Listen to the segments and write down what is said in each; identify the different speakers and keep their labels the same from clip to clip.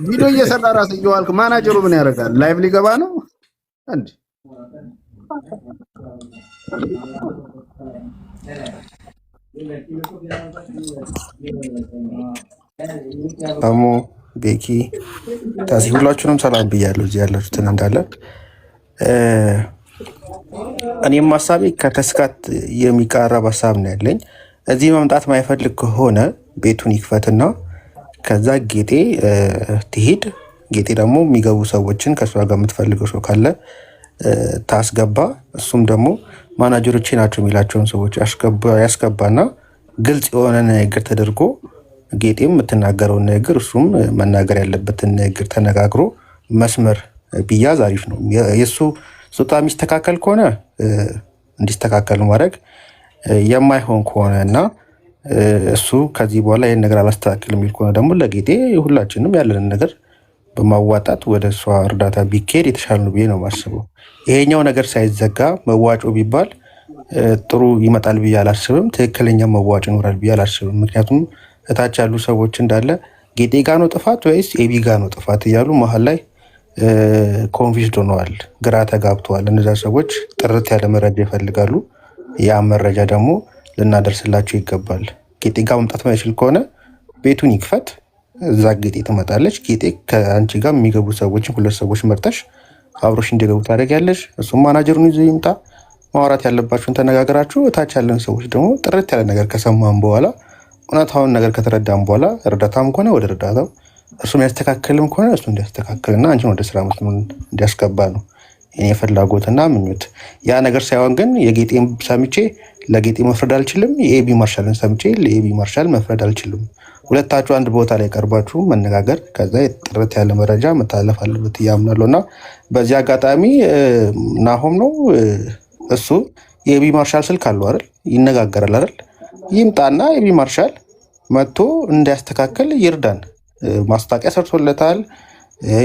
Speaker 1: ቪዲዮ እየሰራ ራስ እየዋልክ ማናጀሩ ምን ያደርጋል? ላይቭ ሊገባ ነው እንዴ?
Speaker 2: አሞ ቤኪ ታሲ ሁላችሁንም ሰላም ብያለሁ። እዚህ ያላችሁትን እንዳለ እኔም ሀሳቤ ከተስካት የሚቃረብ ሀሳብ ነው ያለኝ። እዚህ መምጣት ማይፈልግ ከሆነ ቤቱን ይክፈትና ከዛ ጌጤ ትሄድ። ጌጤ ደግሞ የሚገቡ ሰዎችን ከእሷ ጋር የምትፈልገው ሰው ካለ ታስገባ። እሱም ደግሞ ማናጀሮቼ ናቸው የሚላቸውን ሰዎች ያስገባና ግልጽ የሆነ ንግግር ተደርጎ ጌጤም የምትናገረውን ንግግር እሱም መናገር ያለበትን ንግግር ተነጋግሮ መስመር ቢያዝ አሪፍ ነው። የእሱ ጾታ የሚስተካከል ከሆነ እንዲስተካከል ማድረግ የማይሆን ከሆነ እና እሱ ከዚህ በኋላ ይህን ነገር አላስተካክል የሚል ከሆነ ደግሞ ለጌጤ ሁላችንም ያለንን ነገር በማዋጣት ወደ እሷ እርዳታ ቢካሄድ የተሻለ ነው ብዬ ነው የማስበው። ይሄኛው ነገር ሳይዘጋ መዋጮ ቢባል ጥሩ ይመጣል ብዬ አላስብም። ትክክለኛ መዋጮ ይኖራል ብዬ አላስብም። ምክንያቱም እታች ያሉ ሰዎች እንዳለ ጌጤ ጋ ነው ጥፋት ወይስ ኤቢ ጋ ነው ጥፋት እያሉ መሀል ላይ ኮንፊውዝድ ሆነዋል፣ ግራ ተጋብተዋል። እነዛ ሰዎች ጥርት ያለ መረጃ ይፈልጋሉ። ያ መረጃ ደግሞ ልናደርስላቸው ይገባል። ጌጤ ጋ መምጣት ማይችል ከሆነ ቤቱን ይክፈት፣ እዛ ጌጤ ትመጣለች። ጌጤ ከአንቺ ጋር የሚገቡ ሰዎችን ሁለት ሰዎች መርጠሽ አብሮሽ እንዲገቡ ታደርጊያለሽ። እሱም ማናጀሩን ይዞ ይምጣ። ማውራት ያለባችሁን ተነጋግራችሁ እታች ያለን ሰዎች ደግሞ ጥርት ያለ ነገር ከሰማን በኋላ እውነታውን ነገር ከተረዳም በኋላ እርዳታም ከሆነ ወደ እርዳታው እሱ የሚያስተካክልም ከሆነ እሱ እንዲያስተካክልና አንቺን ወደ ስራ መስመር እንዲያስገባ ነው የኔ ፍላጎትና ምኞት። ያ ነገር ሳይሆን ግን የጌጤን ሰምቼ ለጌጤ መፍረድ አልችልም፣ የኤቢ ማርሻልን ሰምቼ ለኤቢ ማርሻል መፍረድ አልችልም። ሁለታችሁ አንድ ቦታ ላይ ቀርባችሁ መነጋገር፣ ከዛ ጥርት ያለ መረጃ መታለፍ አለበት እያምናለሁ። እና በዚህ አጋጣሚ ናሆም ነው እሱ የኤቢ ማርሻል ስልክ አለው አይደል? ይነጋገራል አይደል? ይምጣና ኤቢ ማርሻል መጥቶ እንዲያስተካከል ይርዳን። ማስታወቂያ ሰርቶለታል።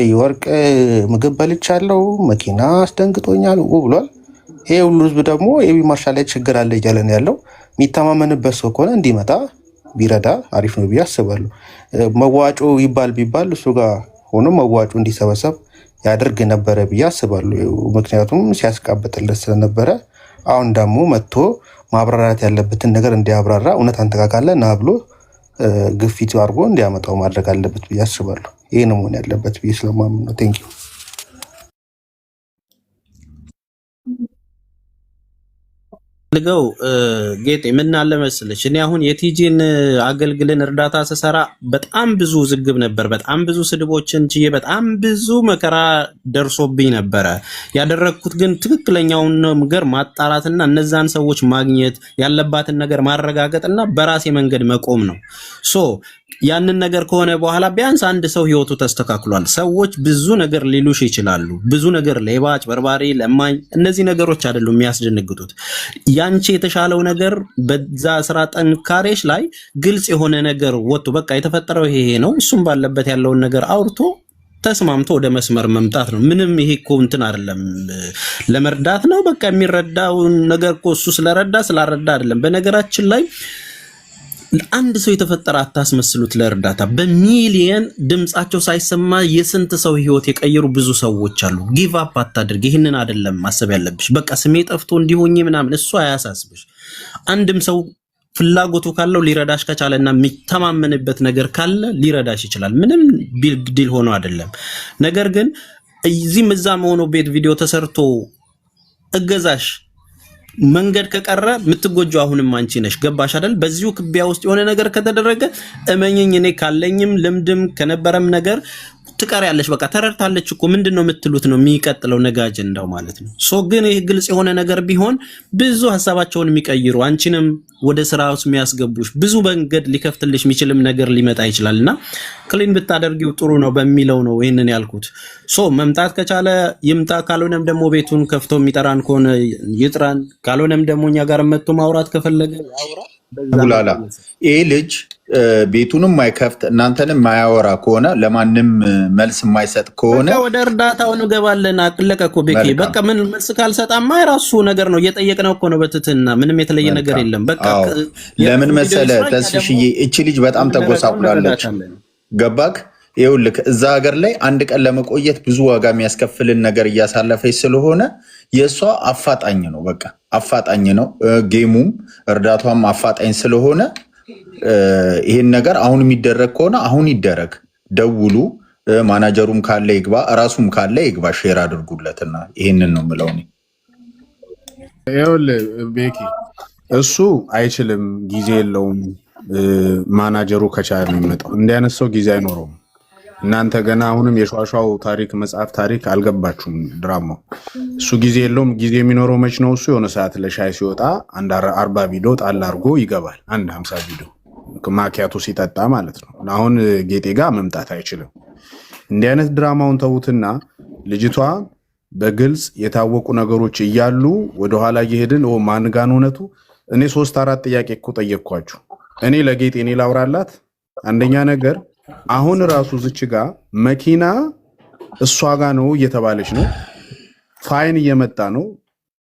Speaker 2: የወርቅ ምግብ በልቻለሁ፣ መኪና አስደንግጦኛል ብሏል። ይሄ ሁሉ ህዝብ ደግሞ ኤቢ ማርሻል ላይ ችግር አለ እያለን ያለው የሚተማመንበት ሰው ከሆነ እንዲመጣ ቢረዳ አሪፍ ነው ብዬ አስባለሁ። መዋጮ ይባል ቢባል እሱ ጋር ሆኖ መዋጮ እንዲሰበሰብ ያደርግ ነበረ ብዬ አስባለሁ። ምክንያቱም ሲያስቃብጥለት ስለነበረ አሁን ደግሞ መጥቶ ማብራራት ያለበትን ነገር እንዲያብራራ እውነት አንተ ጋር ካለ ና ብሎ ግፊት አድርጎ እንዲያመጣው ማድረግ አለበት ብዬ አስባለሁ። ይሄ ነው መሆን ያለበት ብዬ ስለማምን ነው። ቴንክ ዩ።
Speaker 3: ልገው ጌጤ ምን አለ መሰለሽ፣ እኔ አሁን የቲጂን አገልግልን እርዳታ ስሰራ በጣም ብዙ ዝግብ ነበር፣ በጣም ብዙ ስድቦችን ችዬ በጣም ብዙ መከራ ደርሶብኝ ነበረ። ያደረግኩት ግን ትክክለኛውን ነገር ማጣራትና እነዛን ሰዎች ማግኘት ያለባትን ነገር ማረጋገጥና በራሴ መንገድ መቆም ነው። ሶ ያንን ነገር ከሆነ በኋላ ቢያንስ አንድ ሰው ህይወቱ ተስተካክሏል። ሰዎች ብዙ ነገር ሊሉሽ ይችላሉ። ብዙ ነገር ሌባ፣ አጭበርባሪ፣ ለማኝ፣ እነዚህ ነገሮች አይደሉም የሚያስደነግጡት። ያንቺ የተሻለው ነገር በዛ ስራ ጠንካሬሽ ላይ ግልጽ የሆነ ነገር ወጥቶ በቃ የተፈጠረው ይሄ ነው፣ እሱም ባለበት ያለውን ነገር አውርቶ ተስማምቶ ወደ መስመር መምጣት ነው። ምንም ይሄ እኮ እንትን አይደለም፣ ለመርዳት ነው። በቃ የሚረዳው ነገር እኮ እሱ ስለረዳ ስላረዳ አይደለም። በነገራችን ላይ አንድ ሰው የተፈጠረ አታስመስሉት። ለእርዳታ በሚሊየን ድምጻቸው ሳይሰማ የስንት ሰው ህይወት የቀየሩ ብዙ ሰዎች አሉ። ጊቭ አፕ አታድርግ። ይህንን አይደለም ማሰብ ያለብሽ። በቃ ስሜ ጠፍቶ እንዲሆኝ ምናምን እሱ አያሳስብሽ። አንድም ሰው ፍላጎቱ ካለው ሊረዳሽ ከቻለና የሚተማመንበት ነገር ካለ ሊረዳሽ ይችላል። ምንም ቢግ ዲል ሆኖ አይደለም። ነገር ግን እዚህም እዛም ሆኖ ቤት ቪዲዮ ተሰርቶ እገዛሽ መንገድ ከቀረ የምትጎጁ አሁንም አንቺ ነሽ። ገባሽ አይደል? በዚሁ ክቢያ ውስጥ የሆነ ነገር ከተደረገ እመኝኝ፣ እኔ ካለኝም ልምድም ከነበረም ነገር ትቀሪያለሽ። በቃ ተረድታለች እኮ ምንድነው የምትሉት ነው የሚቀጥለው ነገ አጀንዳው ማለት ነው። ሶ ግን ይህ ግልጽ የሆነ ነገር ቢሆን ብዙ ሀሳባቸውን የሚቀይሩ አንቺንም ወደ ስራ ውስጥ የሚያስገቡሽ ብዙ መንገድ ሊከፍትልሽ የሚችልም ነገር ሊመጣ ይችላልና ክሊን ብታደርጊው ጥሩ ነው በሚለው ነው ይህንን ያልኩት። ሶ መምጣት ከቻለ ይምጣ፣ ካልሆነም ደግሞ ቤቱን ከፍቶ የሚጠራን ከሆነ ይጥራን፣ ካልሆነም ደግሞ እኛ ጋር መጥቶ ማውራት ከፈለገ ያውራ።
Speaker 4: ጉላላ ይሄ ልጅ ቤቱንም ማይከፍት እናንተንም ማያወራ ከሆነ ለማንም መልስ የማይሰጥ ከሆነ
Speaker 3: ወደ እርዳታው እንገባለን። አለቀ እኮ ቤኪ። በቃ ምን መልስ ካልሰጣማ የራሱ ነገር ነው። እየጠየቅነው እኮ ነው በትትና ምንም የተለየ ነገር የለም። በቃ
Speaker 4: ለምን መሰለ ተስፍሽዬ፣ እቺ ልጅ በጣም ተጎሳቁላለች። ገባክ? ይኸውልህ እዛ ሀገር ላይ አንድ ቀን ለመቆየት ብዙ ዋጋ የሚያስከፍልን ነገር እያሳለፈች ስለሆነ የእሷ አፋጣኝ ነው፣ በቃ አፋጣኝ ነው። ጌሙም እርዳቷም አፋጣኝ ስለሆነ ይሄን ነገር አሁን የሚደረግ ከሆነ አሁን ይደረግ። ደውሉ፣ ማናጀሩም ካለ ይግባ፣ እራሱም ካለ ይግባ። ሼር አድርጉለትና ይሄንን ነው የምለው እኔ።
Speaker 1: ይኸውልህ ቤኪ እሱ አይችልም፣ ጊዜ የለውም። ማናጀሩ ከቻለ ነው የሚመጣው። እንዲህ አይነት ሰው ጊዜ አይኖረውም። እናንተ ገና አሁንም የሿሿው ታሪክ መጽሐፍ ታሪክ አልገባችሁም። ድራማው እሱ ጊዜ የለውም። ጊዜ የሚኖረው መች ነው? እሱ የሆነ ሰዓት ለሻይ ሲወጣ አንድ 40 ቪዲዮ ጣል አድርጎ ይገባል። አንድ 50 ቪዲዮ ማኪያቱ ሲጠጣ ማለት ነው። አሁን ጌጤ ጋር መምጣት አይችልም። እንዲህ አይነት ድራማውን ተዉትና ልጅቷ በግልጽ የታወቁ ነገሮች እያሉ ወደኋላ እየሄድን ማን ጋር ነው እውነቱ? እኔ 3-4 ጥያቄ እኮ ጠየቅኳችሁ። እኔ ለጌጤ እኔ ላውራላት። አንደኛ ነገር አሁን ራሱ ዝች ጋር መኪና እሷ ጋር ነው እየተባለች ነው። ፋይን እየመጣ ነው።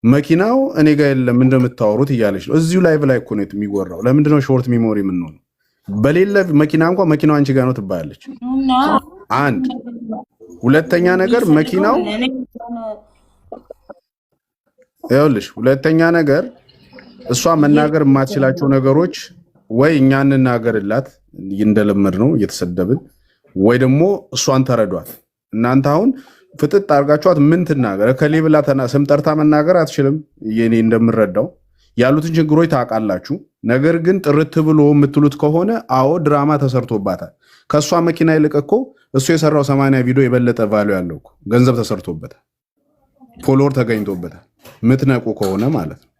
Speaker 1: መኪናው እኔ ጋር የለም እንደምታወሩት እያለች ነው። እዚሁ ላይቭ ላይ እኮ ነው የሚወራው። ለምንድነው ሾርት ሚሞሪ የምንሆነው? በሌለ መኪና እንኳን መኪናው አንቺ ጋር ነው ትባላለች። አንድ ሁለተኛ ነገር መኪናው ይኸውልሽ፣ ሁለተኛ ነገር እሷ መናገር የማትችላቸው ነገሮች ወይ እኛ እንናገርላት እንደለመድ ነው እየተሰደብን፣ ወይ ደግሞ እሷን ተረዷት። እናንተ አሁን ፍጥጥ አድርጋችኋት ምን ትናገር? ከሌብላ ስም ጠርታ መናገር አትችልም። የኔ እንደምረዳው ያሉትን ችግሮች ታውቃላችሁ። ነገር ግን ጥርት ብሎ የምትሉት ከሆነ አዎ ድራማ ተሰርቶባታል። ከእሷ መኪና ይልቅ እኮ እሱ የሰራው 80 ቪዲዮ የበለጠ ቫሉ ያለው እኮ ገንዘብ ተሰርቶበታል፣ ፎሎወር ተገኝቶበታል። ምትነቁ ከሆነ ማለት ነው።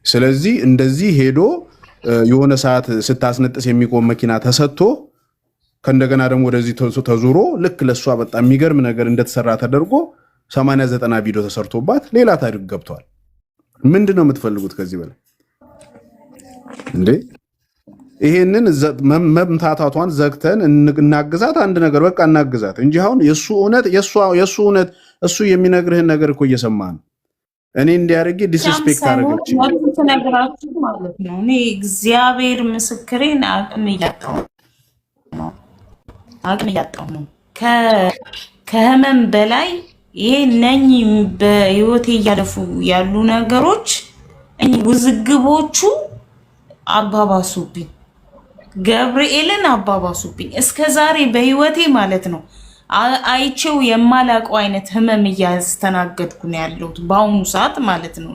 Speaker 1: ስለዚህ እንደዚህ ሄዶ የሆነ ሰዓት ስታስነጥስ የሚቆም መኪና ተሰጥቶ ከእንደገና ደግሞ ወደዚህ ተዙሮ ልክ ለእሷ በጣም የሚገርም ነገር እንደተሰራ ተደርጎ 80-90 ቪዲዮ ተሰርቶባት ሌላ ታሪክ ገብተዋል። ምንድን ነው የምትፈልጉት ከዚህ በላይ እንዴ? ይሄንን መምታታቷን ዘግተን እናግዛት፣ አንድ ነገር በቃ እናግዛት እንጂ አሁን የእሱ እውነት እሱ የሚነግርህን ነገር እኮ እየሰማ ነው። እኔ እንዲያደርግ ዲስሪስፔክት አደረገች
Speaker 5: ነገራችሁ ማለት ነው። እኔ እግዚአብሔር ምስክሬን አቅም እያጣሁ ነው። ከህመም በላይ ይሄ ነኝ በህይወቴ እያለፉ ያሉ ነገሮች ውዝግቦቹ አባባሱብኝ፣ ገብርኤልን አባባሱብኝ። እስከ ዛሬ በህይወቴ ማለት ነው አይቼው የማላውቀው አይነት ህመም እያስተናገድኩ ነው ያለሁት በአሁኑ ሰዓት ማለት ነው።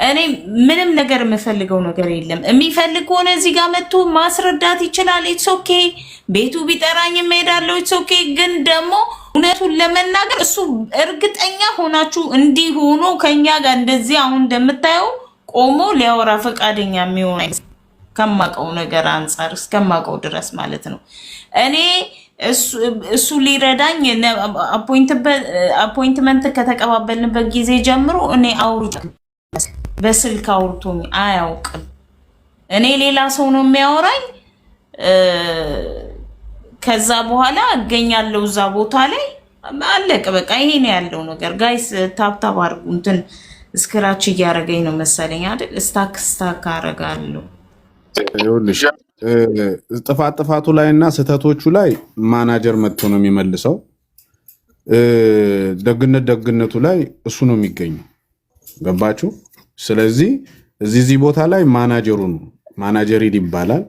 Speaker 5: እኔ ምንም ነገር የምፈልገው ነገር የለም። የሚፈልግ ከሆነ እዚህ ጋር መጥቶ ማስረዳት ይችላል። ኢትስ ኦኬ። ቤቱ ቢጠራኝ እሄዳለሁ። ኢትስ ኦኬ። ግን ደግሞ እውነቱን ለመናገር እሱ እርግጠኛ ሆናችሁ እንዲህ ሆኖ ከኛ ጋር እንደዚህ አሁን እንደምታየው ቆሞ ሊያወራ ፈቃደኛ የሚሆን ከማውቀው ነገር አንጻር እስከማውቀው ድረስ ማለት ነው። እኔ እሱ ሊረዳኝ አፖይንትመንት ከተቀባበልንበት ጊዜ ጀምሮ እኔ በስልክ አውርቶኝ አያውቅም። እኔ ሌላ ሰው ነው የሚያወራኝ። ከዛ በኋላ እገኛለሁ እዛ ቦታ ላይ አለቀ። በቃ ይሄ ነው ያለው ነገር። ጋይስ ታብታብ አድርጉ። እንትን ስክራች እያደረገኝ ነው መሰለኝ አይደል? ስታክ አደርጋለሁ።
Speaker 1: ይኸውልሽ ጥፋቱ ላይ እና ስህተቶቹ ላይ ማናጀር መጥቶ ነው የሚመልሰው። ደግነቱ ላይ እሱ ነው የሚገኘው። ገባችሁ? ስለዚህ እዚህ ቦታ ላይ ማናጀሩ ነው፣ ማናጀር ይባላል።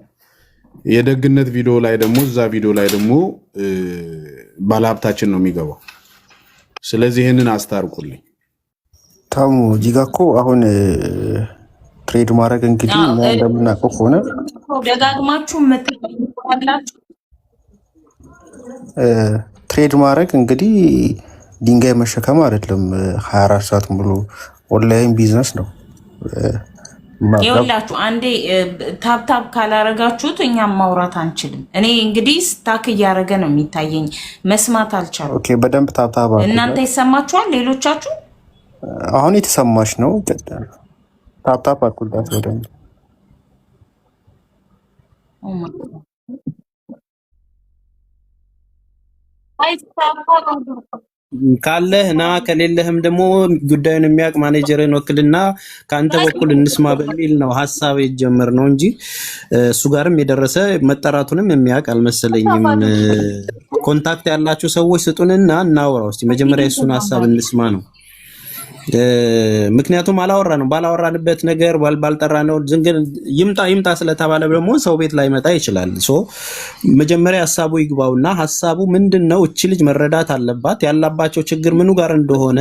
Speaker 1: የደግነት ቪዲዮ ላይ ደግሞ እዛ ቪዲዮ ላይ ደግሞ ባለሀብታችን ነው የሚገባው። ስለዚህ ይህንን አስታርቁልኝ።
Speaker 2: ታሙ እዚህ ጋ እኮ አሁን ትሬድ ማድረግ እንግዲህ እንደምናውቀው ከሆነ
Speaker 5: ደጋግማችሁ መጥላችሁ
Speaker 2: ትሬድ ማድረግ እንግዲህ ድንጋይ መሸከም አይደለም። 24 ሰዓት ሙሉ ኦንላይን ቢዝነስ ነው።
Speaker 5: ይኸውላችሁ አንዴ ታብታብ ካላረጋችሁት እኛም ማውራት አንችልም። እኔ እንግዲህ ስታክ እያደረገ ነው የሚታየኝ፣ መስማት አልቻልኩም።
Speaker 2: ኦኬ፣ በደንብ ታብታብ
Speaker 5: እናንተ ይሰማችኋል? ሌሎቻችሁ
Speaker 2: አሁን የተሰማሽ ነው? ታብታብ አድርጉላት በደንብ።
Speaker 3: ካለህ ና ከሌለህም ደግሞ ጉዳዩን የሚያውቅ ማኔጀርን ወክልና ከአንተ በኩል እንስማ በሚል ነው ሐሳብ የጀመር ነው እንጂ እሱ ጋርም የደረሰ መጠራቱንም የሚያውቅ አልመሰለኝም። ኮንታክት ያላችሁ ሰዎች ስጡንና እናውራው እስቲ መጀመሪያ እሱን ሐሳብ እንስማ ነው። ምክንያቱም ባላወራንበት ነገር ባልጠራነው ዝንገን ይምጣ ስለተባለ ደግሞ ሰው ቤት ላይ መጣ ይችላል። መጀመሪያ ሐሳቡ ይግባውና ሐሳቡ ምንድነው? እቺ ልጅ መረዳት አለባት ያላባቸው ችግር ምኑ ጋር እንደሆነ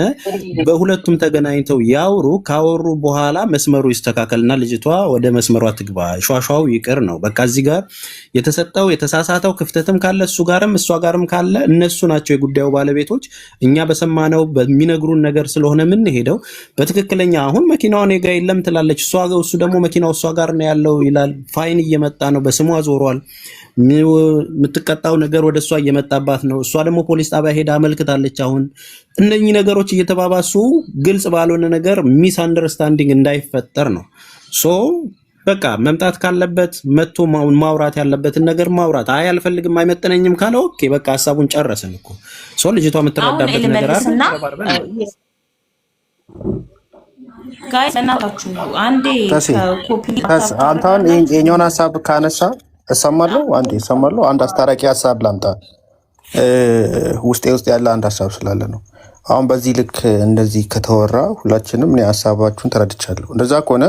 Speaker 3: በሁለቱም ተገናኝተው ያውሩ። ካወሩ በኋላ መስመሩ ይስተካከልና ልጅቷ ወደ መስመሯ ትግባ። ሿሿው ይቅር ነው በቃ። እዚህ ጋር የተሳሳተው ክፍተትም ካለ እሱ ጋርም እሷ ጋርም ካለ እነሱ ናቸው የጉዳዩ ባለቤቶች። እኛ በሰማነው በሚነግሩን ነገር ስለሆነ ምን ሄደው በትክክለኛ አሁን መኪናው እኔ ጋር የለም ትላለች እሱ ደግሞ መኪናው እሷ ጋር ነው ያለው ይላል። ፋይን እየመጣ ነው፣ በስሟ ዞሯል። የምትቀጣው ነገር ወደ እሷ እየመጣባት ነው። እሷ ደግሞ ፖሊስ ጣቢያ ሄዳ አመልክታለች። አሁን እነኚህ ነገሮች እየተባባሱ ግልጽ ባልሆነ ነገር ሚስ አንደርስታንዲንግ እንዳይፈጠር ነው። በቃ መምጣት ካለበት መጥቶ ማውራት ያለበትን ነገር ማውራት። አይ አልፈልግም አይመጥነኝም ካለ ኦኬ በቃ ሐሳቡን ጨረስን እኮ። ልጅቷ የምትረዳበት ነገር አለ።
Speaker 5: ጋይስ እናታችሁ አንዴ
Speaker 2: አንተን የኛውን ሐሳብ ካነሳ እሰማለሁ። አንድ አስታራቂ ሐሳብ ላምጣ። ውስጥ ያለ አንድ ሐሳብ ስላለ ነው። አሁን በዚህ ልክ እንደዚህ ከተወራ ሁላችንም እኔ ሐሳባችሁን ተረድቻለሁ። እንደዛ ከሆነ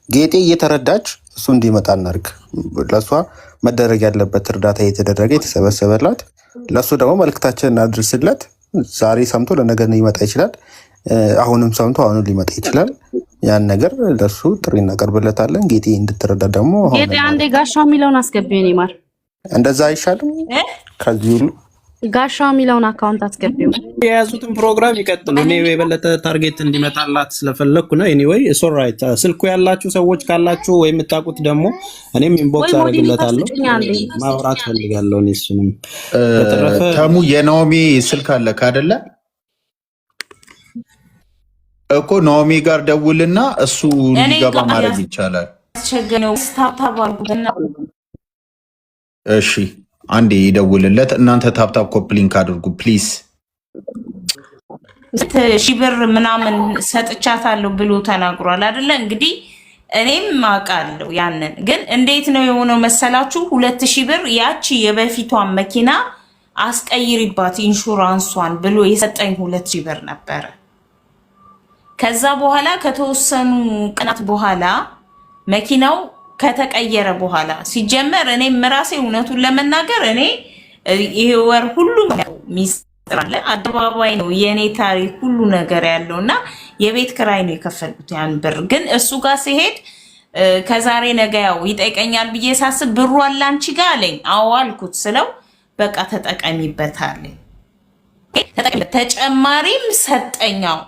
Speaker 2: ጌጤ እየተረዳች እሱ እንዲመጣ እናድርግ። ለሷ መደረግ ያለበት እርዳታ እየተደረገ የተሰበሰበላት፣ ለሱ ደግሞ መልእክታችንን እናድርስለት። ዛሬ ሰምቶ ለነገ ሊመጣ ይችላል። አሁንም ሰምቶ አሁን ሊመጣ ይችላል። ያን ነገር ለሱ ጥሪ እናቀርብለታለን። ጌጤ እንድትረዳ ደግሞ
Speaker 6: ጌጤ አንዴ ጋሻው የሚለውን አስገቢው። እኔ ማር
Speaker 2: እንደዛ አይሻልም? ከዚህ ሁሉ
Speaker 6: ጋሻው የሚለውን አካውንት አስገቢው።
Speaker 3: የያዙትን ፕሮግራም ይቀጥሉ። እኔ የበለጠ ታርጌት እንዲመጣላት ስለፈለኩ ነው። ኤኒዌይ ኢትስ ኦልራይት። ስልኩ ያላችሁ ሰዎች ካላችሁ ወይ የምታውቁት ደግሞ እኔም ኢንቦክስ አደርግለታለሁ። ማውራት ፈልጋለሁ። እሱንም
Speaker 4: ተሙ የናኦሚ ስልክ አለክ አይደለ? እኮ ናኦሚ ጋር ደውልና እሱ ሊገባ ማድረግ ይቻላል። እሺ አንዴ ይደውልለት። እናንተ ታፕታፕ ኮፕሊንክ አድርጉ ፕሊዝ።
Speaker 5: 1000 ብር ምናምን ሰጥቻታለሁ ብሎ ተናግሯል አይደለ? እንግዲህ እኔም አውቃለሁ ያንን። ግን እንዴት ነው የሆነው መሰላችሁ? 2000 ብር ያቺ የበፊቷን መኪና አስቀይሪባት ኢንሹራንሷን ብሎ የሰጠኝ 2000 ብር ነበረ። ከዛ በኋላ ከተወሰኑ ቀናት በኋላ መኪናው ከተቀየረ በኋላ ሲጀመር እኔም ራሴ እውነቱን ለመናገር እኔ ይሄ ወር ሁሉም ሚስጥር አለ፣ አደባባይ ነው የኔ ታሪክ ሁሉ ነገር ያለውና የቤት ክራይ ነው የከፈልኩት ያን ብር። ግን እሱ ጋር ሲሄድ ከዛሬ ነገ ያው ይጠይቀኛል ብዬ ሳስብ ብሩ አለ አንቺ ጋር አለኝ። አዎ አልኩት ስለው በቃ ተጠቀሚበት አለኝ። ተጨማሪም ሰጠኛው።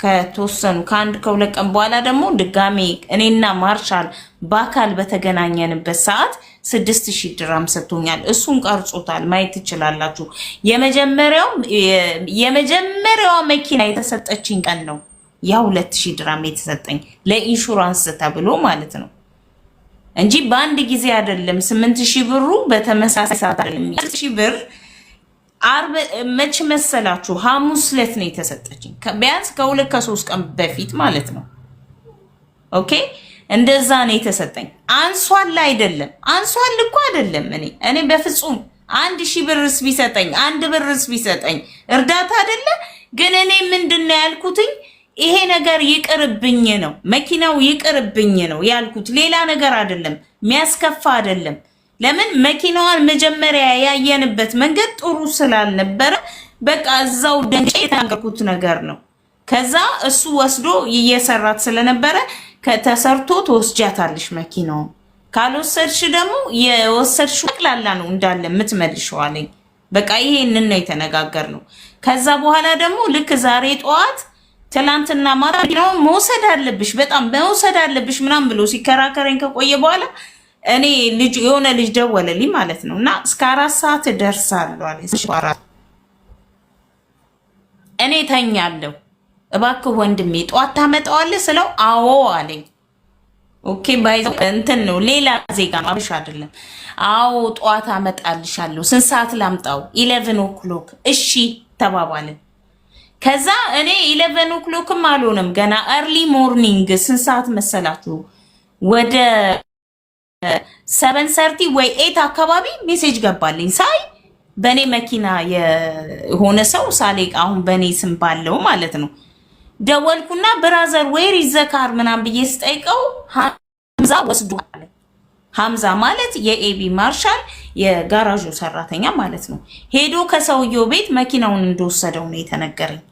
Speaker 5: ከተወሰኑ ከ1-2 ቀን በኋላ ደግሞ ድጋሜ እኔና ማርሻል በአካል በተገናኘንበት ሰዓት 6000 ድራም ሰጥቶኛል። እሱን ቀርጾታል፣ ማየት ትችላላችሁ። የመጀመሪያዋ መኪና የተሰጠችኝ ቀን ነው ያ 2000 ድራም የተሰጠኝ ለኢንሹራንስ ተብሎ ማለት ነው እንጂ በአንድ ጊዜ አይደለም። 8000 ብሩ በተመሳሳይ ሰዓት አይደለም። 8000 ብር አርብ መች መሰላችሁ? ሐሙስ ዕለት ነው የተሰጠችኝ። ቢያንስ ከ2-3 ቀን በፊት ማለት ነው። ኦኬ እንደዛ ነው የተሰጠኝ። አንሷል አይደለም፣ አንሷል እኮ አይደለም። እኔ በፍጹም 1000 ብርስ ቢሰጠኝ 1 ብርስ ቢሰጠኝ እርዳታ አይደለ? ግን እኔ ምንድነው ያልኩትኝ? ይሄ ነገር ይቅርብኝ ነው፣ መኪናው ይቅርብኝ ነው ያልኩት። ሌላ ነገር አይደለም፣ የሚያስከፋ አይደለም። ለምን መኪናዋን መጀመሪያ ያየንበት መንገድ ጥሩ ስላልነበረ በቃ እዛው ደንቄ የተናገርኩት ነገር ነው። ከዛ እሱ ወስዶ እየሰራት ስለነበረ ከተሰርቶ ተወስጃታለሽ መኪናውን፣ ካልወሰድሽ ደግሞ የወሰድሽው ጠቅላላ ነው እንዳለ የምትመልሺው አለኝ። በቃ ይሄንን ነው የተነጋገርነው። ከዛ በኋላ ደግሞ ልክ ዛሬ ጠዋት ትላንትና ማታ መኪናውን መውሰድ አለብሽ በጣም መውሰድ አለብሽ ምናምን ብሎ ሲከራከረኝ ከቆየ በኋላ እኔ የሆነ ልጅ ደወለልኝ ማለት ነው። እና እስከ 4 ሰዓት ደርሳለሁ አለኝ። እኔ ተኛለሁ። እባክህ ወንድሜ ጠዋት ታመጣዋለህ ስለው አዎ አለኝ። ኦኬ ባይዘው እንትን ነው ሌላ ዜጋ ነው አብሽ አይደለም። አዎ ጠዋት አመጣልሻለሁ። ስንት ሰዓት ላምጣው? 11 o'clock እሺ ተባባልን። ከዛ እኔ 11 o'clockም አልሆነም ገና early morning ስንት ሰዓት መሰላችሁ? ወደ 7:30 ወይ 8 አካባቢ ሜሴጅ ገባልኝ። ሳይ በኔ መኪና የሆነ ሰው ሳሌቅ አሁን በኔ ስም ባለው ማለት ነው። ደወልኩና ብራዘር ዌር ኢዝ ዘ ካር ምናምን ብዬ ስጠይቀው ሐምዛ ወስዷል። ሐምዛ ማለት የኤቢ ማርሻል የጋራዡ ሰራተኛ ማለት ነው። ሄዶ ከሰውየው ቤት መኪናውን እንደወሰደው ነው የተነገረኝ።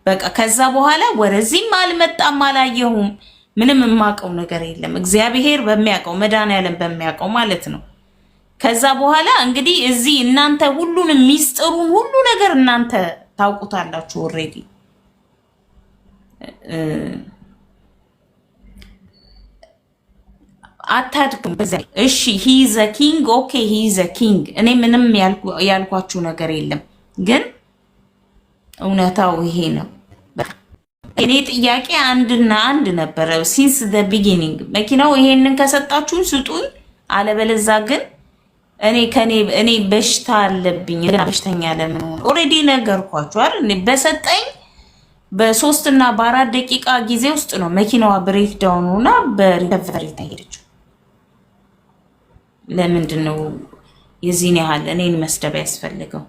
Speaker 5: በቃ ከዛ በኋላ ወደዚህም አልመጣም አላየሁም። ምንም የማውቀው ነገር የለም። እግዚአብሔር በሚያውቀው መድኃኒዓለም በሚያውቀው ማለት ነው። ከዛ በኋላ እንግዲህ እዚህ እናንተ ሁሉንም ሚስጥሩን ሁሉ ነገር እናንተ ታውቁታላችሁ ኦልሬዲ። አታድክም በዛ። እሺ ሂ ኢዝ አ ኪንግ ኦኬ ሂ ኢዝ አ ኪንግ። እኔ ምንም ያልኳችሁ ነገር የለም፣ ግን እውነታው ይሄ ነው። እኔ ጥያቄ አንድና አንድ ነበረ ሲንስ ዘ ቢጊኒንግ። መኪናው ይሄንን ከሰጣችሁን ስጡኝ፣ አለበለዛ ግን እኔ በሽታ አለብኝ። በሽተኛ ለምን ሆነ? ኦልሬዲ ነገርኳችሁ አይደል? በሰጠኝ በ3 እና በ4 ደቂቃ ጊዜ ውስጥ ነው መኪናዋ ብሬክ ዳውን ሆና በሪከቨሪ ተሄደችው። ለምንድን ነው የዚህን ያህል እኔን መስደብ ያስፈልገው?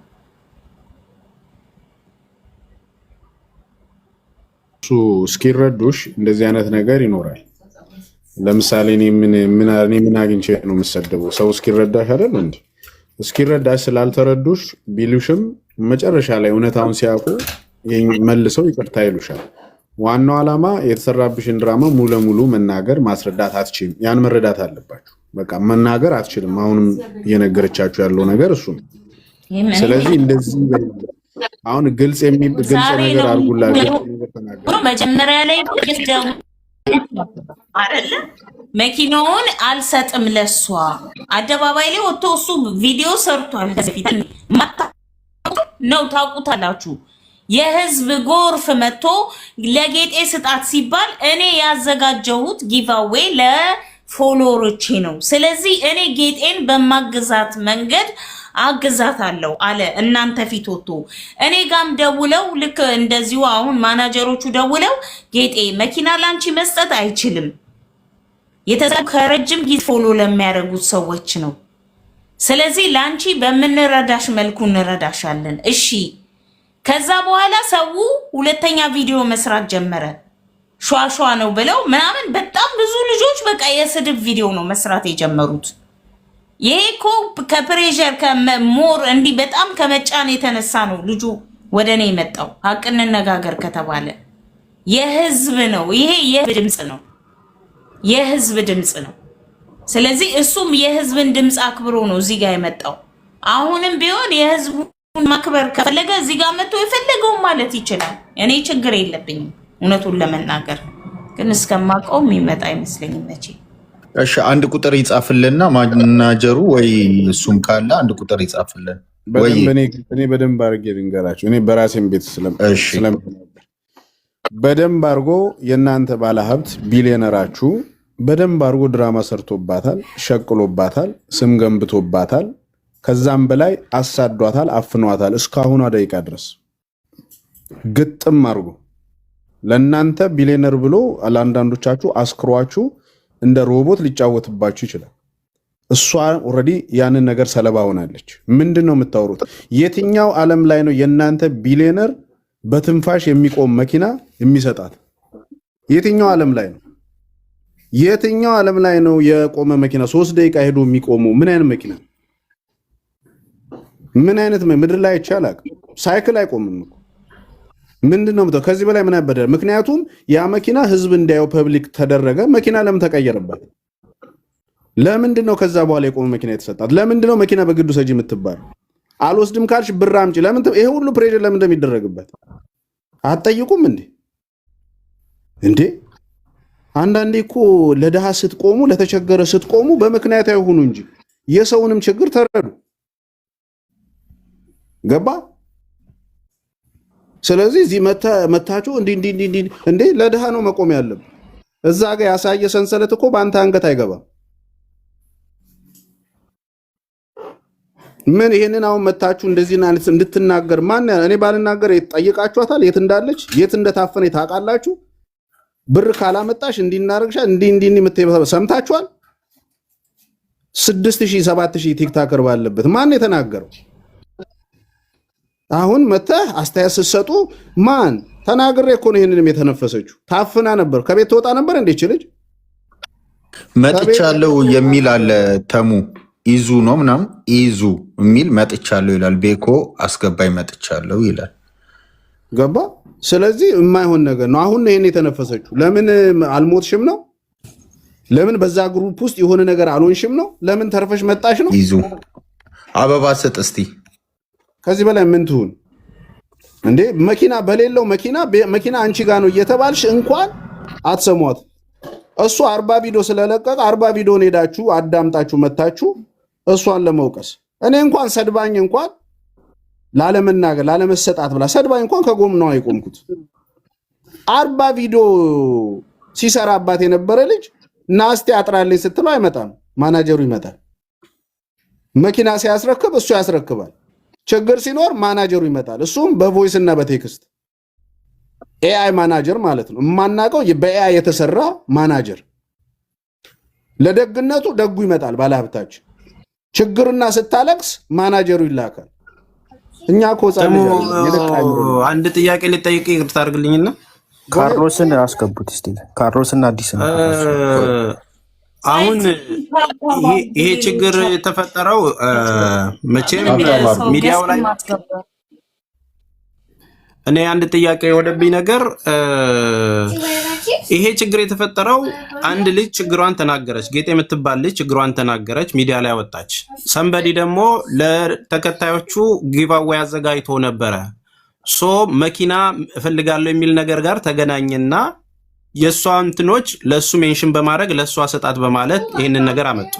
Speaker 1: እሱ እስኪረዱሽ እንደዚህ አይነት ነገር ይኖራል። ለምሳሌ እኔ ምን አግኝቼ ነው የምሰደበው? ሰው እስኪረዳሽ አይደል እንዴ? እስኪረዳሽ ስላልተረዱሽ ቢሉሽም መጨረሻ ላይ እውነታውን ሲያውቁ መልሰው ይቅርታ ይሉሻል። ዋናው ዓላማ የተሰራብሽን ድራማ ሙሉ ለሙሉ መናገር ማስረዳት አትችልም። ያን መረዳት አለባችሁ። በቃ መናገር አትችልም። አሁንም እየነገረቻችሁ ያለው ነገር እሱ ነው። ስለዚህ እንደዚህ አሁን ግልጽ ነገር አድርጉላችሁ።
Speaker 5: መጀመሪያ ላይ አይደለ መኪናውን አልሰጥም ለሷ አደባባይ ላይ ወጥቶ እሱ ቪዲዮ ሰርቷል። ከዚህ ነው ታውቁታላችሁ። የህዝብ ጎርፍ መጥቶ ለጌጤ ስጣት ሲባል እኔ ያዘጋጀሁት ጊቫዌይ ለፎሎወሮቼ ነው። ስለዚህ እኔ ጌጤን በማግዛት መንገድ አግዛታለሁ አለ። እናንተ ፊት ወጥቶ እኔ ጋም ደውለው ልክ እንደዚሁ አሁን ማናጀሮቹ ደውለው ጌጤ መኪና ላንቺ መስጠት አይችልም፣ ከረጅም ጊዜ ፎሎ ለሚያደርጉት ሰዎች ነው። ስለዚህ ላንቺ በምንረዳሽ መልኩ እንረዳሻለን። እሺ። ከዛ በኋላ ሰው ሁለተኛ ቪዲዮ መስራት ጀመረ። ሿሿ ነው ብለው ምናምን በጣም ብዙ ልጆች በቃ የስድብ ቪዲዮ ነው መስራት የጀመሩት። ይሄ እኮ ከፕሬሸር ከሞር እንዲህ በጣም ከመጫን የተነሳ ነው ልጁ ወደ እኔ የመጣው። ሀቅ እንነጋገር ከተባለ የህዝብ ነው ይሄ፣ የህዝብ ድምፅ ነው፣ የህዝብ ድምፅ ነው። ስለዚህ እሱም የህዝብን ድምፅ አክብሮ ነው እዚህ ጋር የመጣው። አሁንም ቢሆን የህዝቡን ማክበር ከፈለገ እዚህ ጋር መጥቶ የፈለገውን ማለት ይችላል። እኔ ችግር የለብኝም እውነቱን ለመናገር፣ ግን እስከማውቀው የሚመጣ አይመስለኝም መቼ።
Speaker 4: እሺ አንድ ቁጥር ይጻፍልና ማናጀሩ ወይ እሱም ካለ አንድ ቁጥር ይጻፍልን።
Speaker 1: እኔ በደንብ አድርጌ ልንገራችሁ። እኔ በራሴም ቤት በደንብ አድርጎ የእናንተ ባለሀብት ቢሊዮነራችሁ በደንብ አድርጎ ድራማ ሰርቶባታል፣ ሸቅሎባታል፣ ስም ገንብቶባታል። ከዛም በላይ አሳዷታል፣ አፍኗታል። እስካሁኗ ደቂቃ ድረስ ግጥም አድርጎ ለእናንተ ቢሊዮነር ብሎ ለአንዳንዶቻችሁ አስክሯችሁ እንደ ሮቦት ሊጫወትባችሁ ይችላል። እሷ ኦልሬዲ ያንን ነገር ሰለባ ሆናለች። ምንድን ነው የምታወሩት? የትኛው ዓለም ላይ ነው የእናንተ ቢሊዮነር በትንፋሽ የሚቆም መኪና የሚሰጣት? የትኛው ዓለም ላይ ነው? የትኛው ዓለም ላይ ነው የቆመ መኪና 3 ደቂቃ ሄዶ የሚቆመው? ምን አይነት መኪና? ምን አይነት ምድር ላይ ይቻላል? ሳይክል አይቆምም እኮ። ምንድነው የምታው? ከዚህ በላይ ምን ያበደል? ምክንያቱም ያ መኪና ህዝብ እንዲያየው ፐብሊክ ተደረገ። መኪና ለምን ተቀየረበት? ለምንድነው ከዛ በኋላ የቆመ መኪና የተሰጣት? ለምንድነው መኪና በግዱ ሰጂ የምትባል? አልወስድም ካልሽ ብር አምጪ። ለምን ይሄ ሁሉ ፕሬሽር ለምን እንደሚደረግበት አትጠይቁም እንዴ? አንዳንዴ እኮ ለድሃ ስትቆሙ፣ ለተቸገረ ስትቆሙ በምክንያት አይሆኑ እንጂ የሰውንም ችግር ተረዱ። ገባ? ስለዚህ እዚህ መታችሁ እንዴ ለድሃ ነው መቆም ያለብን። እዛ ጋር ያሳየ ሰንሰለት እኮ በአንተ አንገት አይገባም። ምን ይሄንን አሁን መታችሁ እንደዚህ አይነት እንድትናገር ማን እኔ ባልናገር ጠይቃችኋታል? የት እንዳለች የት እንደታፈነ ታውቃላችሁ? ብር ካላመጣሽ እንዲናረግሻ እንዲ የምትይበ ሰምታችኋል? 6000 7000 ቲክታከር ባለበት ማን የተናገረው? አሁን መተህ አስተያየት ስትሰጡ ማን ተናግሬ እኮ ነው ይሄንንም የተነፈሰችው። ታፍና ነበር ከቤት ትወጣ ነበር እንዴች ልጅ
Speaker 4: መጥቻለሁ የሚል አለ። ተሙ ኢዙ ነው ምናምን ኢዙ የሚል መጥቻለሁ ይላል። ቤኮ አስገባኝ መጥቻለሁ ይላል።
Speaker 1: ገባ። ስለዚህ የማይሆን ነገር ነው። አሁን ይሄን የተነፈሰችው ለምን አልሞትሽም ነው? ለምን በዛ ግሩፕ ውስጥ የሆነ ነገር አልሆንሽም ነው? ለምን ተርፈሽ መጣሽ ነው?
Speaker 4: ኢዙ አበባ ስጥ እስቲ። ከዚህ
Speaker 1: በላይ ምን ትሁን እንዴ? መኪና በሌለው መኪና አንቺ ጋር ነው እየተባልሽ እንኳን አትሰሟት። እሱ 40 ቪዲዮ ስለለቀቀ 40 ቪዲዮን ሄዳችሁ አዳምጣችሁ መታችሁ እሷን ለመውቀስ እኔ እንኳን ሰድባኝ እንኳን ላለመናገር ላለመሰጣት ብላ ሰድባኝ እንኳን ከጎም ነው አይቆምኩት። 40 ቪዲዮ ሲሰራባት የነበረ ልጅ ናስቲ አጥራልኝ ስትለው አይመጣም፣ ማናጀሩ ይመጣል። መኪና ሲያስረክብ እሱ ያስረክባል። ችግር ሲኖር ማናጀሩ ይመጣል። እሱም በቮይስ እና በቴክስት ኤአይ ማናጀር ማለት ነው። የማናውቀው በኤአይ የተሰራ ማናጀር። ለደግነቱ ደጉ ይመጣል ባለሀብታችን። ችግርና ስታለቅስ ማናጀሩ ይላካል። እኛ ኮጻም
Speaker 3: አንድ ጥያቄ ልጠይቅ ይቅርታ አድርግልኝና
Speaker 2: ካርሎስን አስገቡት እስቲ። ካርሎስና አዲስ ነው።
Speaker 3: አሁን ይሄ ችግር የተፈጠረው መቼም ሚዲያው ላይ እኔ አንድ ጥያቄ የወደብኝ ነገር ይሄ ችግር የተፈጠረው አንድ ልጅ ችግሯን ተናገረች፣ ጌጤ የምትባል ልጅ ችግሯን ተናገረች፣ ሚዲያ ላይ ወጣች። ሰንበዲ ደግሞ ለተከታዮቹ ጊቫዌይ አዘጋጅቶ ነበረ። ሶ መኪና እፈልጋለሁ የሚል ነገር ጋር ተገናኘና የእሷ እንትኖች ለእሱ ሜንሽን በማድረግ ለእሷ ሰጣት በማለት ይህንን ነገር አመጡ።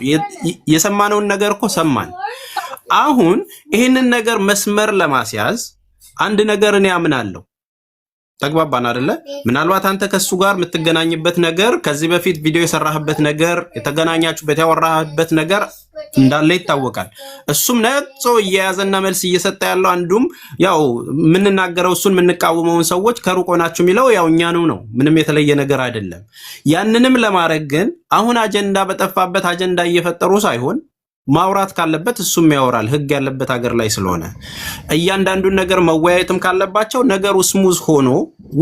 Speaker 3: የሰማነውን ነገር እኮ ሰማን። አሁን ይህንን ነገር መስመር ለማስያዝ አንድ ነገር እኔ አምናለሁ። ተግባባን አይደለ? ምናልባት አንተ ከሱ ጋር የምትገናኝበት ነገር ከዚህ በፊት ቪዲዮ የሰራህበት ነገር የተገናኛችሁበት ያወራህበት ነገር እንዳለ ይታወቃል። እሱም ነጾ እየያዘና መልስ እየሰጠ ያለው አንዱም ያው የምንናገረው እሱን የምንቃወመውን ሰዎች ከሩቅ ሆናችሁ የሚለው ያው እኛኑ ነው። ምንም የተለየ ነገር አይደለም። ያንንም ለማድረግ ግን አሁን አጀንዳ በጠፋበት አጀንዳ እየፈጠሩ ሳይሆን ማውራት ካለበት እሱም ያወራል። ህግ ያለበት ሀገር ላይ ስለሆነ እያንዳንዱን ነገር መወያየትም ካለባቸው ነገሩ ስሙዝ ሆኖ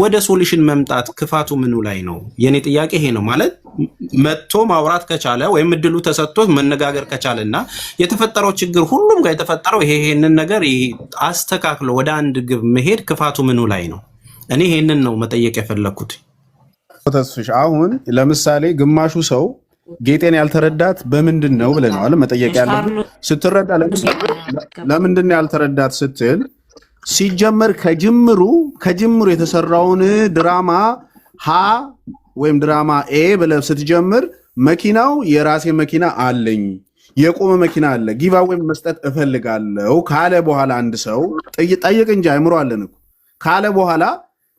Speaker 3: ወደ ሶሉሽን መምጣት ክፋቱ ምኑ ላይ ነው? የኔ ጥያቄ ይሄ ነው። ማለት መጥቶ ማውራት ከቻለ ወይም እድሉ ተሰጥቶት መነጋገር ከቻለና የተፈጠረው ችግር ሁሉም ጋር የተፈጠረው ይሄንን ነገር አስተካክሎ ወደ አንድ ግብ መሄድ ክፋቱ ምኑ ላይ ነው? እኔ ይሄንን ነው መጠየቅ የፈለኩት።
Speaker 1: ተስፍሽ አሁን ለምሳሌ ግማሹ ሰው ጌጤን ያልተረዳት በምንድን ነው ብለናል መጠየቅ ያለብን። ስትረዳ ለምንድን ነው ያልተረዳት ስትል ሲጀመር ከጅምሩ የተሰራውን ድራማ ሀ ወይም ድራማ ኤ ብለህ ስትጀምር መኪናው የራሴ መኪና አለኝ የቆመ መኪና አለ ጊቫዌይ መስጠት እፈልጋለሁ ካለ በኋላ አንድ ሰው ጠይቅ እንጂ አይምሮ አለን እኮ ካለ በኋላ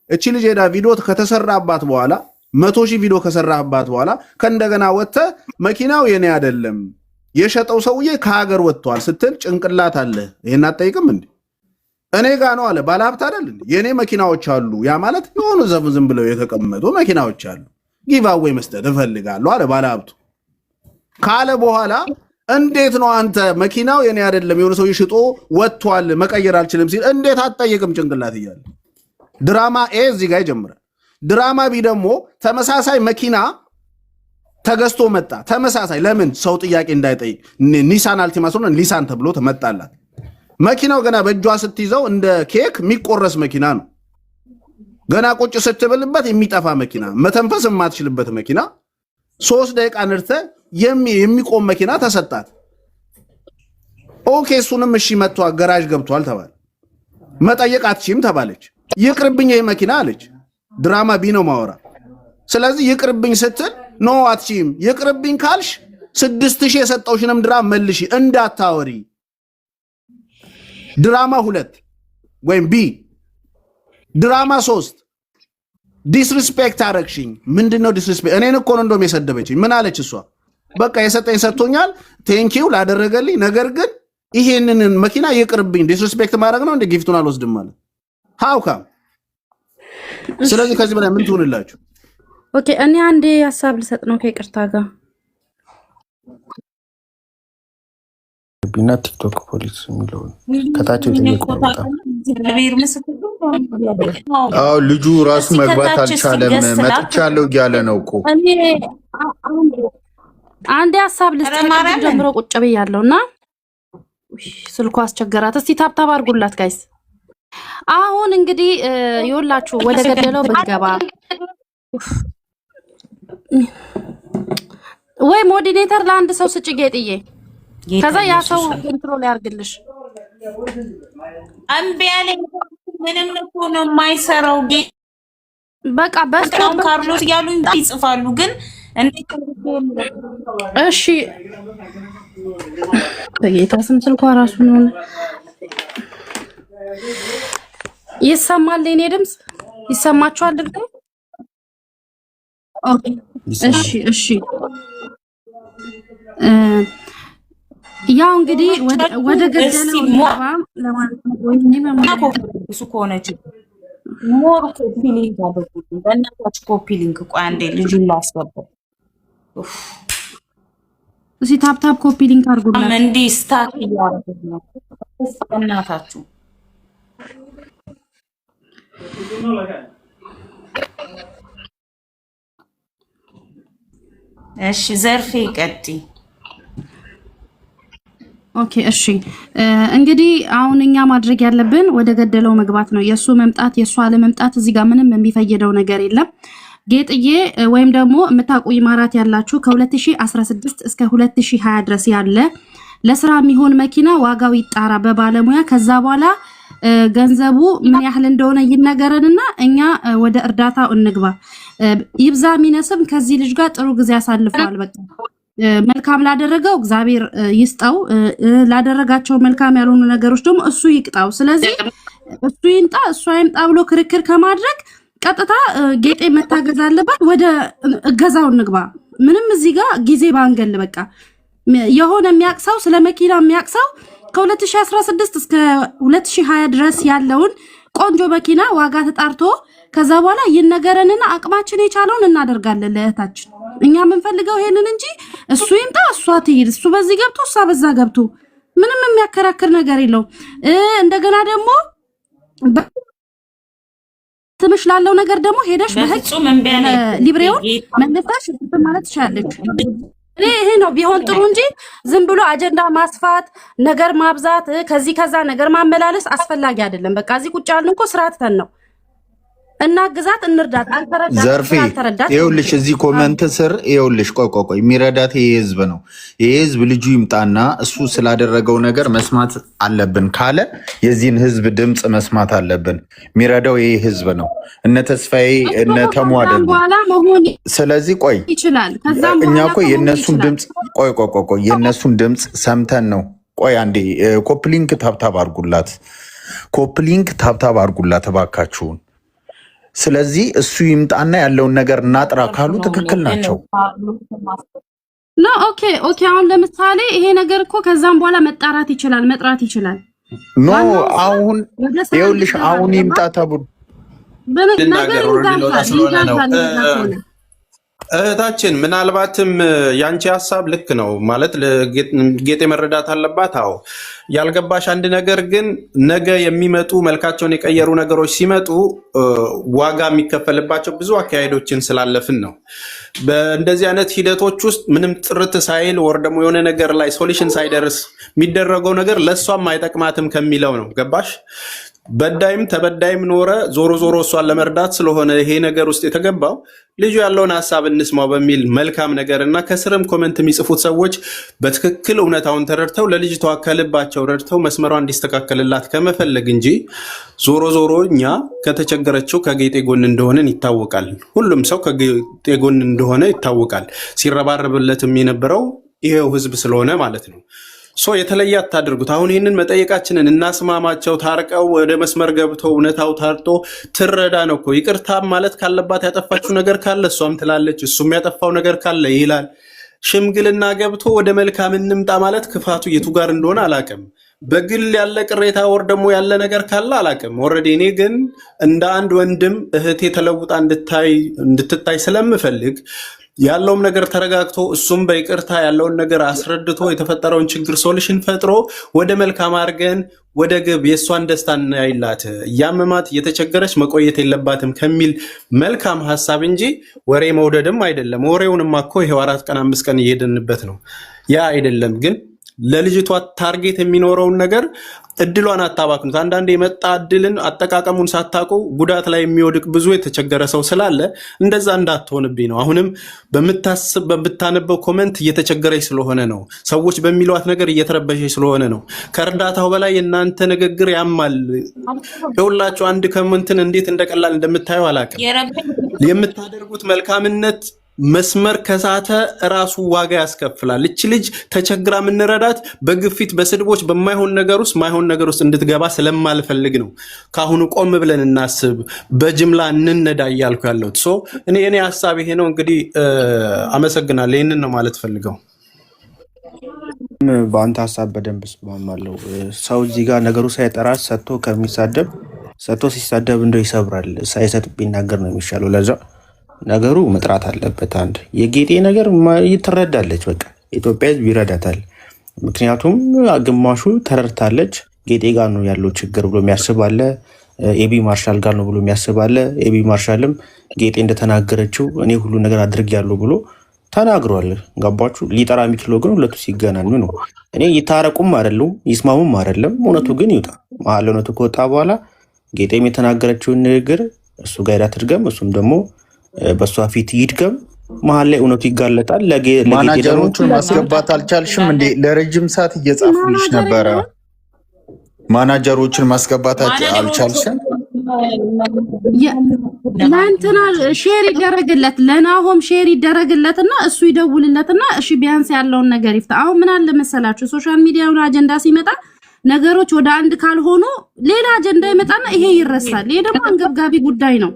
Speaker 1: እቺ ልጅ ሄዳ ቪዲዮ ከተሰራባት በኋላ 100,000 ቪዲዮ ከሰራህባት በኋላ ከእንደገና ወጥተህ መኪናው የኔ አይደለም የሸጠው ሰውዬ ከሀገር ወጥቷል ስትል ጭንቅላት አለ። ይሄን አትጠይቅም እንዴ? እኔ ጋ ነው አለ ባለሀብት አይደል? የኔ መኪናዎች አሉ። ያ ማለት የሆኑ ዝም ብለው የተቀመጡ መኪናዎች አሉ። ጊቫዌይ መስጠት እፈልጋለሁ አለ ባለሀብቱ ካለ በኋላ እንዴት ነው አንተ መኪናው የኔ አይደለም የሆነ ሰው ሽጦ ወጥቷል መቀየር አልችልም ሲል እንዴት አትጠይቅም? ጭንቅላት እያለ ድራማ ኤ እዚህ ጋር ይጀምራል። ድራማ ቢ ደግሞ ተመሳሳይ መኪና ተገዝቶ መጣ። ተመሳሳይ ለምን ሰው ጥያቄ እንዳይጠይቅ ኒሳን አልቲማ ስለሆነ ኒሳን ተብሎ ተመጣላት። መኪናው ገና በእጇ ስትይዘው እንደ ኬክ የሚቆረስ መኪና ነው። ገና ቁጭ ስትብልበት የሚጠፋ መኪና፣ መተንፈስ የማትችልበት መኪና፣ 3 ደቂቃ ንርተ የሚቆም መኪና ተሰጣት። ኦኬ እሱንም እሺ መጥቶ ገራዥ ገብቷል ተባለ። መጠየቅ አትችይም ተባለች። ይቅርብኝ ይሄ መኪና አለች። ድራማ ቢ ነው ማወራ። ስለዚህ ይቅርብኝ ስትል ኖ አትችይም። ይቅርብኝ ካልሽ 6,000 የሰጠውሽንም ድራማ መልሺ እንዳታወሪ። ድራማ 2 ወይም ቢ ድራማ 3 ዲስሪስፔክት አረግሽኝ። ምንድነው ዲስሪስፔክት? እኔን እኮ ነው እንደውም የሰደበችኝ። ምን አለች እሷ? በቃ የሰጠኝ ሰጥቶኛል ቴንኪው ላደረገልኝ፣ ነገር ግን ይሄንን መኪና ይቅርብኝ ዲስሪስፔክት ማድረግ ነው እንደ ጊፍቱን አልወስድም ማለት ሃውካ። ስለዚህ ከዚህ በላይ ምን ትሆንላችሁ?
Speaker 6: ኦኬ እኔ አንዴ ሐሳብ ልሰጥ ነው ከይቅርታ ጋር
Speaker 2: ቢና ቲክቶክ ፖሊስ የሚለው ከታች የጠየቁት
Speaker 4: ልጁ ራሱ መግባት አልቻለም። መጥቻለሁ እያለ ነው እኮ።
Speaker 6: አንዴ ሐሳብ ልሰጥ ጀምሮ ቁጭ ብያለሁና ስልኩ አስቸገራት። እስቲ ታብታብ አድርጉላት ጋይስ። አሁን እንግዲህ ይኸውላችሁ ወደ ገደለው ብንገባ ወይ ሞዲሬተር ለአንድ ሰው ስጭ ጌጥዬ፣ ከዛ ያ ሰው ኮንትሮል ያርግልሽ።
Speaker 5: እምቢ አለኝ። ምንም እኮ ነው የማይሰራው።
Speaker 6: በቃ በስቶም
Speaker 5: ካርሎስ ያሉኝ ይጽፋሉ ግን እንዴት
Speaker 6: እሺ በጌታ ስም ስልኳ ራሱ ነው ይሰማል። የኔ ድምጽ ይሰማችኋል ድርጋ? ኦኬ እሺ ያው እንግዲህ ወደ ገደለው ለማለት ነው።
Speaker 5: እሱ ከሆነች ሞር ኮፒ ሊንክ አድርጉት። በእናታችሁ ኮፒ ሊንክ። ቆይ አንዴ ልጁን ላስገባው።
Speaker 6: እዚህ ታፕ ኮፒ ሊንክ አድርጉላት።
Speaker 5: እንዴ ስታክ እያደረጉ ነው በእናታችሁ። እሺ ዘርፌ ቀጥይ።
Speaker 6: ኦኬ እሺ እንግዲህ አሁን እኛ ማድረግ ያለብን ወደ ገደለው መግባት ነው። የሱ መምጣት የሱ አለመምጣት እዚህ ጋር ምንም የሚፈየደው ነገር የለም። ጌጥዬ ወይም ደግሞ የምታውቁ ይማራት ያላችሁ ከ2016 እስከ 2020 ድረስ ያለ ለስራ የሚሆን መኪና ዋጋው ይጣራ በባለሙያ። ከዛ በኋላ ገንዘቡ ምን ያህል እንደሆነ ይነገረንና እኛ ወደ እርዳታው እንግባ። ይብዛ ሚነስም ከዚህ ልጅ ጋር ጥሩ ጊዜ ያሳልፈዋል። በቃ መልካም ላደረገው እግዚአብሔር ይስጣው፣ ላደረጋቸው መልካም ያልሆኑ ነገሮች ደግሞ እሱ ይቅጣው። ስለዚህ እሱ ይንጣ እሱ አይምጣ ብሎ ክርክር ከማድረግ ቀጥታ ጌጤ መታገዝ አለባት። ወደ እገዛው እንግባ። ምንም እዚህ ጋር ጊዜ ባንገል። በቃ የሆነ የሚያቅሰው ስለ መኪና የሚያቅሰው ከ2016 እስከ 2020 ድረስ ያለውን ቆንጆ መኪና ዋጋ ተጣርቶ ከዛ በኋላ ይነገረንና አቅማችን የቻለውን እናደርጋለን ለእህታችን። እኛ የምንፈልገው ይሄንን እንጂ እሱ ይምጣ እሷ ትሄድ፣ እሱ በዚህ ገብቶ እሷ በዛ ገብቶ ምንም የሚያከራክር ነገር የለው። እንደገና ደግሞ ትምሽ ላለው ነገር ደግሞ ሄደሽ በህግ ሊብሬውን መልሰሽ ማለት ትችላለች። ይሄ ነው ቢሆን ጥሩ እንጂ ዝም ብሎ አጀንዳ ማስፋት፣ ነገር ማብዛት፣ ከዚህ ከዛ ነገር ማመላለስ አስፈላጊ አይደለም። በቃ እዚህ ቁጭ ያልን እኮ ስርዓትተን ነው እና ግዛት እንርዳት።
Speaker 4: ዘርፌ ይኸውልሽ እዚህ ኮመንት ስር ይኸውልሽ ቆይ የሚረዳት ይሄ ህዝብ ነው። ይሄ ህዝብ ልጁ ይምጣና እሱ ስላደረገው ነገር መስማት አለብን ካለ የዚህን ህዝብ ድምፅ መስማት አለብን። የሚረዳው ይሄ ህዝብ ነው። እነ ተስፋዬ እነ ተሙ አይደለም። ስለዚህ ቆይ እኛ እኮ የእነሱን ድምፅ ቆይ የእነሱን ድምፅ ሰምተን ነው። ቆይ አንዴ ኮፕሊንክ ታብታብ አርጉላት እባካችሁን። ስለዚህ እሱ ይምጣና ያለውን ነገር እናጥራ ካሉ ትክክል ናቸው።
Speaker 6: ኦኬ አሁን ለምሳሌ ይሄ ነገር እኮ ከዛም በኋላ መጣራት ይችላል መጥራት ይችላል።
Speaker 4: አሁን ይኸውልሽ አሁን ይምጣ ተብሎ
Speaker 3: እህታችን ምናልባትም ያንቺ ሀሳብ ልክ ነው ማለት ጌጤ መረዳት አለባት። አዎ ያልገባሽ አንድ ነገር ግን ነገ የሚመጡ መልካቸውን የቀየሩ ነገሮች ሲመጡ ዋጋ የሚከፈልባቸው ብዙ አካሄዶችን ስላለፍን ነው። በእንደዚህ አይነት ሂደቶች ውስጥ ምንም ጥርት ሳይል ወር ደግሞ የሆነ ነገር ላይ ሶሉሽን ሳይደርስ የሚደረገው ነገር ለእሷም አይጠቅማትም ከሚለው ነው። ገባሽ? በዳይም ተበዳይም ኖረ ዞሮ ዞሮ እሷን ለመርዳት ስለሆነ ይሄ ነገር ውስጥ የተገባው ልጁ ያለውን ሀሳብ እንስማው በሚል መልካም ነገር እና ከስርም ኮመንት የሚጽፉት ሰዎች በትክክል እውነታውን ተረድተው ለልጅቷ ከልባቸው ረድተው መስመሯ እንዲስተካከልላት ከመፈለግ እንጂ ዞሮ እኛ ከተቸገረችው ከጌጤ ጎን እንደሆነን ይታወቃል። ሁሉም ሰው ከጌጤ ጎን እንደሆነ ይታወቃል። ሲረባረብለትም የነበረው ይሄው ህዝብ ስለሆነ ማለት ነው። የተለየ አታድርጉት። አሁን ይህንን መጠየቃችንን እናስማማቸው። ታርቀው ወደ መስመር ገብተው እውነታው ታርጦ ትረዳ ነው እኮ። ይቅርታ ማለት ካለባት ያጠፋችው ነገር ካለ እሷም ትላለች፣ እሱም ያጠፋው ነገር ካለ ይላል። ሽምግልና ገብቶ ወደ መልካም እንምጣ ማለት ክፋቱ የቱ ጋር እንደሆነ አላቅም። በግል ያለ ቅሬታ ወር ደግሞ ያለ ነገር ካለ አላቅም። ኦልሬዲ እኔ ግን እንደ አንድ ወንድም እህቴ ተለውጣ እንድትታይ ስለምፈልግ ያለውም ነገር ተረጋግቶ እሱም በይቅርታ ያለውን ነገር አስረድቶ የተፈጠረውን ችግር ሶሉሽን ፈጥሮ ወደ መልካም አድርገን ወደ ግብ የእሷን ደስታ እናይላት፣ እያመማት እየተቸገረች መቆየት የለባትም ከሚል መልካም ሀሳብ እንጂ ወሬ መውደድም አይደለም። ወሬውንማ እኮ ይሄው 4 ቀን 5 ቀን እየሄድንበት ነው። ያ አይደለም ግን ለልጅቷ ታርጌት የሚኖረውን ነገር እድሏን አታባክኑት። አንዳንድ የመጣ እድልን አጠቃቀሙን ሳታውቁ ጉዳት ላይ የሚወድቅ ብዙ የተቸገረ ሰው ስላለ እንደዛ እንዳትሆንብኝ ነው። አሁንም በምታነበው ኮመንት እየተቸገረች ስለሆነ ነው። ሰዎች በሚሏት ነገር እየተረበሸች ስለሆነ ነው። ከእርዳታው በላይ የእናንተ ንግግር ያማል። የሁላችሁ አንድ ኮመንትን እንዴት እንደቀላል እንደምታየው አላውቅም። የምታደርጉት መልካምነት መስመር ከሳተ ራሱ ዋጋ ያስከፍላል። እች ልጅ ተቸግራ የምንረዳት በግፊት በስድቦች በማይሆን ነገር ውስጥ እንድትገባ ስለማልፈልግ ነው። ካሁኑ ቆም ብለን እናስብ፣ በጅምላ እንነዳ እያልኩ ያለሁት እኔ ሀሳብ ይሄ ነው። እንግዲህ አመሰግናለሁ። ይህንን ነው ማለት ፈልገው።
Speaker 2: በአንተ ሀሳብ በደንብ እስማማለሁ። ሰው እዚህ ጋር ነገሩ ሳይጠራ ሰጥቶ ከሚሳደብ ሰጥቶ ሲሳደብ እንደው ይሰብራል። ሳይሰጥ ቢናገር ነው የሚሻለው። ለዛ ነገሩ መጥራት አለበት። አንድ የጌጤ ነገር ትረዳለች። በቃ ኢትዮጵያ ሕዝብ ይረዳታል። ምክንያቱም ግማሹ ተረድታለች። ጌጤ ጋር ነው ያለው ችግር ብሎ የሚያስባለ፣ ኤቢ ማርሻል ጋር ነው ብሎ የሚያስባለ። ኤቢ ማርሻልም ጌጤ እንደተናገረችው እኔ ሁሉ ነገር አድርጌያለሁ ብሎ ተናግሯል። ገባችሁ? ሊጠራ የሚችለው ግን ሁለቱ ሲገናኙ ነው። እኔ ይታረቁም አይደሉም ይስማሙም አይደለም። እውነቱ ግን ይውጣ። መሀል እውነቱ ከወጣ በኋላ ጌጤም የተናገረችውን ንግግር እሱ ጋር አትድገም፣ እሱም ደግሞ በሷ ፊት ይድገም። መሀል ላይ እውነቱ ይጋለጣል።
Speaker 4: ማናጀሮቹን ማስገባት አልቻልሽም እንዴ? ለረጅም ሰዓት እየጻፉልሽ ነበረ። ማናጀሮቹን ማስገባት አልቻልሽም?
Speaker 6: ለእንትና ሼር ይደረግለት፣ ለናሆም ሼር ይደረግለትና እሱ ይደውልለትና እሺ ቢያንስ ያለውን ነገር ይፍታ። አሁን ምን አለ መሰላችሁ ሶሻል ሚዲያውን አጀንዳ ሲመጣ ነገሮች ወደ አንድ ካልሆኑ ሌላ አጀንዳ ይመጣና ይሄ ይረሳል። ይሄ ደግሞ አንገብጋቢ ጉዳይ ነው።